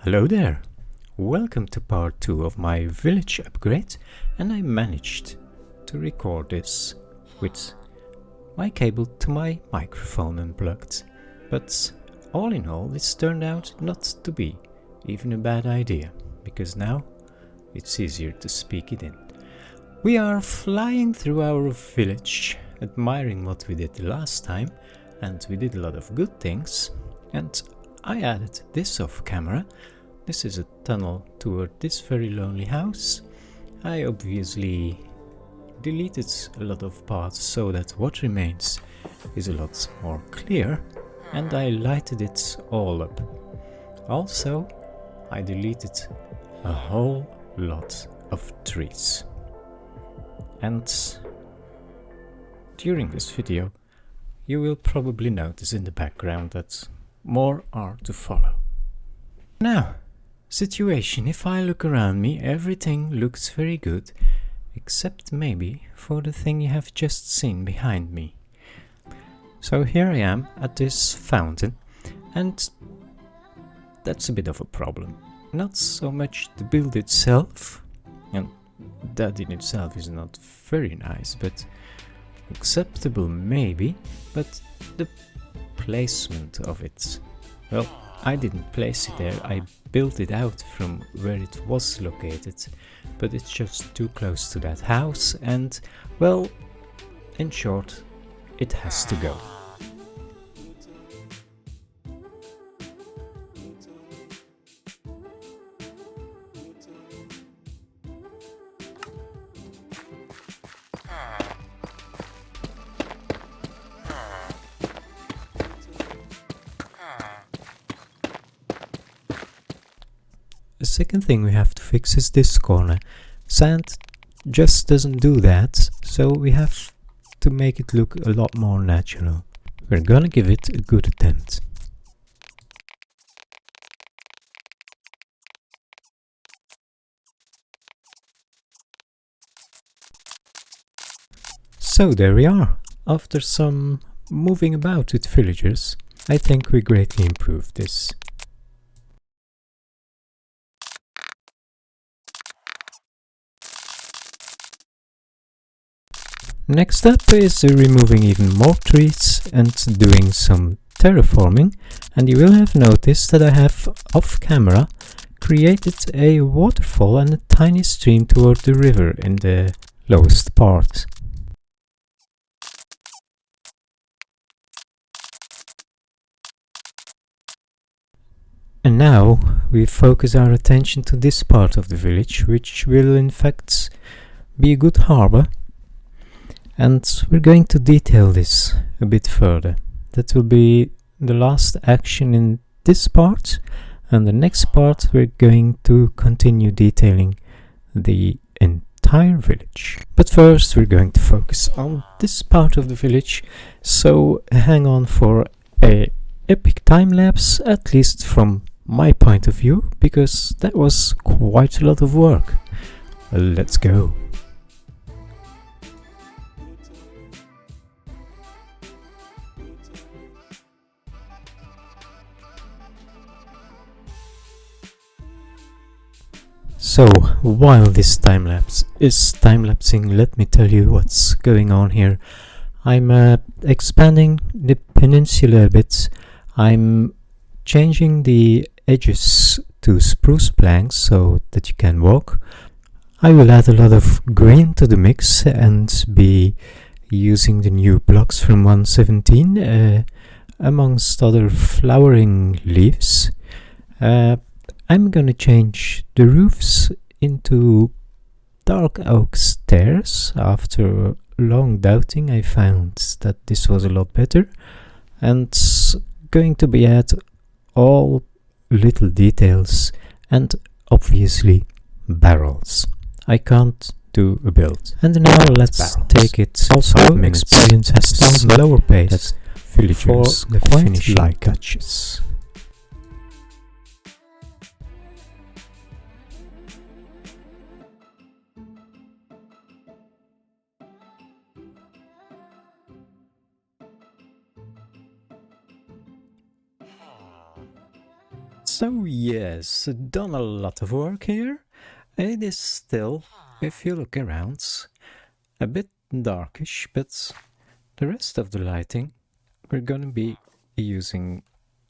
Hello there! Welcome to part 2 of my village upgrade, and I managed to record this with my cable to my microphone unplugged. But all in all, this turned out not to be even a bad idea, because now it's easier to speak it in. We are flying through our village, admiring what we did the last time, and we did a lot of good things, and I added this off camera. This is a tunnel toward this very lonely house. I obviously deleted a lot of parts so that what remains is a lot more clear, and I lighted it all up. Also, I deleted a whole lot of trees. And during this video, you will probably notice in the background that more are to follow. Now, situation, if I look around me, everything looks very good, except maybe for the thing you have just seen behind me. So here I am at this fountain, and that's a bit of a problem. Not so much the build itself, and that in itself is not very nice, but acceptable maybe, but the placement of it. Well, I didn't place it there, I built it out from where it was located, but it's just too close to that house and, well, in short, it has to go. The second thing we have to fix is this corner. Sand just doesn't do that, so we have to make it look a lot more natural. We're gonna give it a good attempt. So there we are. After some moving about with villagers, I think we greatly improved this. Next up is removing even more trees and doing some terraforming, and you will have noticed that I have, off camera, created a waterfall and a tiny stream toward the river in the lowest part. And now we focus our attention to this part of the village, which will in fact be a good harbor. And we're going to detail this a bit further. That will be the last action in this part, and the next part we're going to continue detailing the entire village. But first we're going to focus on this part of the village, so hang on for a epic time lapse, at least from my point of view, because that was quite a lot of work. Let's go. So, while this time-lapse is time-lapsing, let me tell you what's going on here. I'm expanding the peninsula a bit. I'm changing the edges to spruce planks so that you can walk. I will add a lot of green to the mix and be using the new blocks from 1.17, amongst other flowering leaves. I'm gonna change the roofs into dark oak stairs. After long doubting, I found that this was a lot better, and going to be add all little details and obviously barrels. I can't do a build. And now let's take it also 5 minutes experience at a slower pace villagers for the finishing touches. So yes, done a lot of work here. It is still, if you look around, a bit darkish, but the rest of the lighting we're gonna be using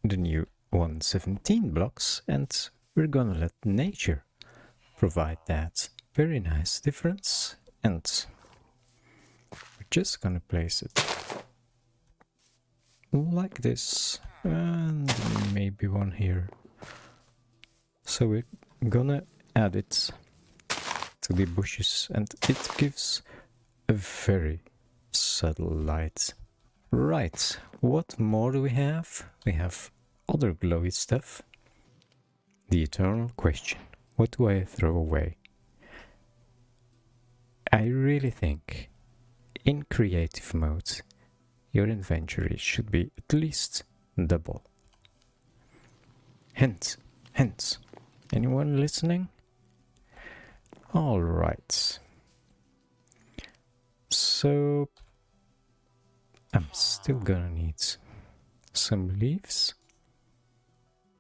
the new 117 blocks, and we're gonna let nature provide that. Very nice difference, and we're just gonna place it like this, and maybe one here. So we're gonna add it to the bushes, and it gives a very subtle light. Right, what more do we have? We have other glowy stuff. The eternal question, what do I throw away? I really think in creative mode your inventory should be at least double. Hint, hint. Anyone listening? Alright. So I'm still gonna need some leaves,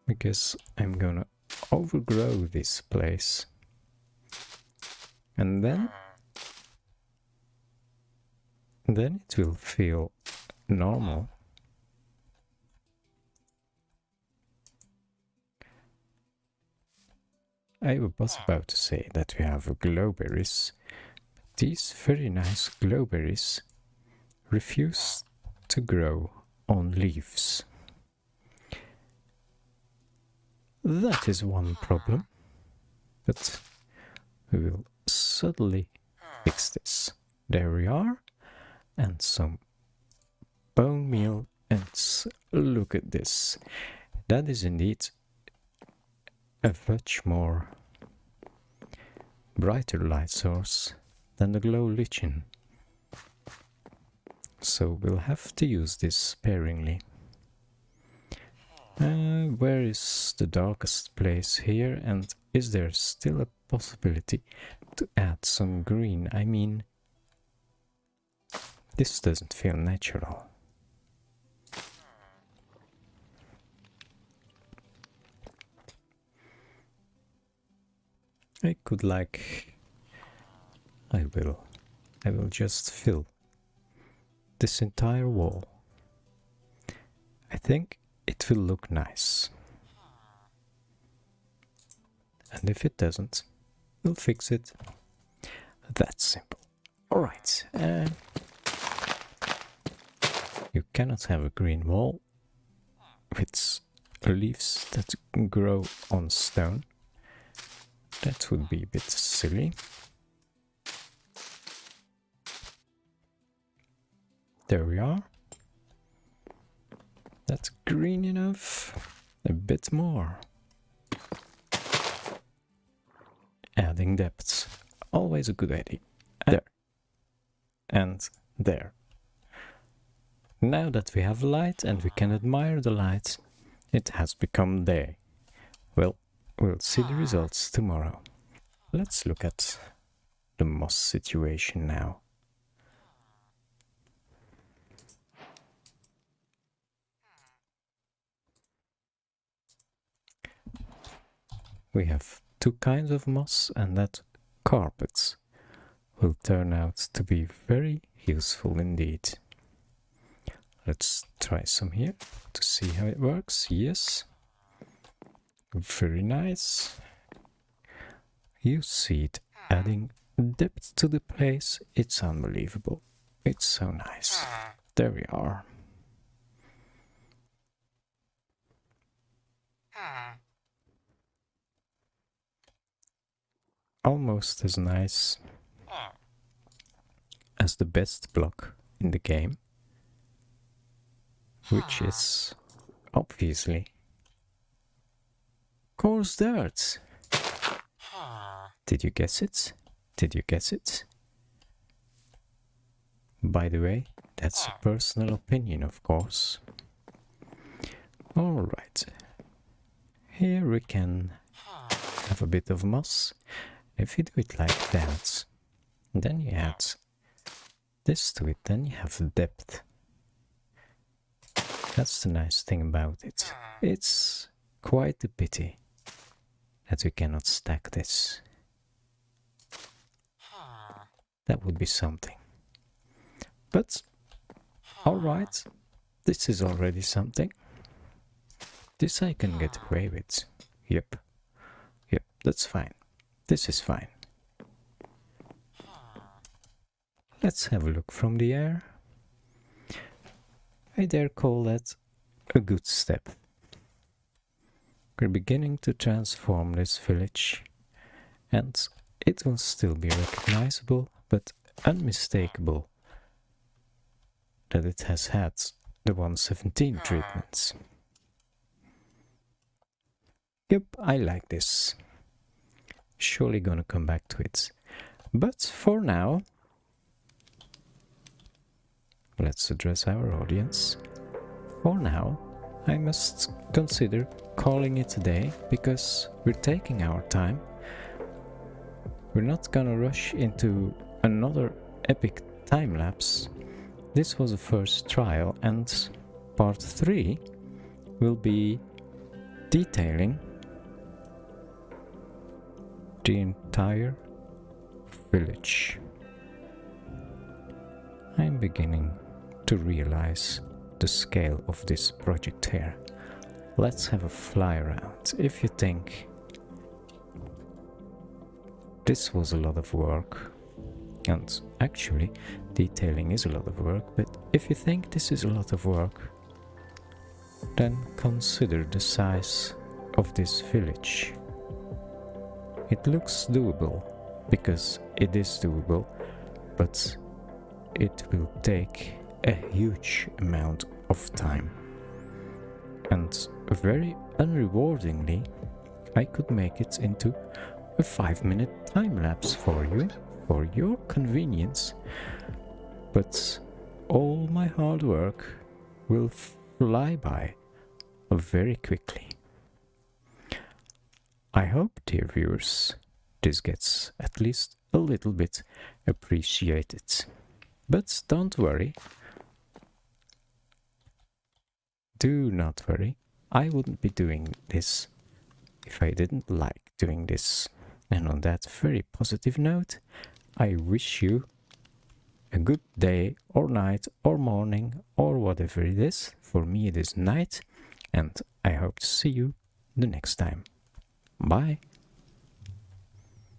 because I'm gonna overgrow this place, and then it will feel normal. I was about to say that we have glowberries. These very nice glowberries refuse to grow on leaves. That is one problem, but we will subtly fix this. There we are, and some bone meal, and look at this. That is indeed a much more brighter light source than the glow lichen. So we'll have to use this sparingly. Where is the darkest place here, and is there still a possibility to add some green? I mean, this doesn't feel natural. I could I will just fill this entire wall. I think it will look nice. And if it doesn't, we'll fix it. That's simple. Alright. You cannot have a green wall with leaves that grow on stone. That would be a bit silly. There we are. That's green enough. A bit more. Adding depth. Always a good idea. There. And there. Now that we have light and we can admire the light, it has become day. Well, we'll see the results tomorrow. Let's look at the moss situation now. We have two kinds of moss, and that carpets will turn out to be very useful indeed. Let's try some here to see how it works. Yes. Very nice. You see it adding depth to the place. It's unbelievable. It's so nice. There we are. Almost as nice as the best block in the game, which is obviously coarse dirt. Did you guess it? Did you guess it? By the way, that's a personal opinion, of course. Alright. Here we can have a bit of moss. If you do it like that, then you add this to it, then you have depth. That's the nice thing about it. It's quite a pity that we cannot stack this. That would be something. But, alright, this is already something. This I can get away with. Yep, that's fine. This is fine. Let's have a look from the air. I dare call that a good step. We're beginning to transform this village, and it will still be recognizable, but unmistakable that it has had the 117 treatments. Yep, I like this. Surely gonna come back to it. But for now, let's address our audience. For now, I must consider calling it a day, because we're taking our time. We're not gonna rush into another epic time lapse. This was a first trial, and part 3 will be detailing the entire village. I'm beginning to realize the scale of this project here. Let's have a fly around. If you think this was a lot of work, and actually detailing is a lot of work, but if you think this is a lot of work, then consider the size of this village. It looks doable, because it is doable, but it will take a huge amount of time. And very unrewardingly, I could make it into a 5-minute time lapse for you, for your convenience, but all my hard work will fly by very quickly. I hope, dear viewers, this gets at least a little bit appreciated. But don't worry. Do not worry. I wouldn't be doing this if I didn't like doing this. And on that very positive note, I wish you a good day or night or morning or whatever it is. For me it is night, and I hope to see you the next time. Bye.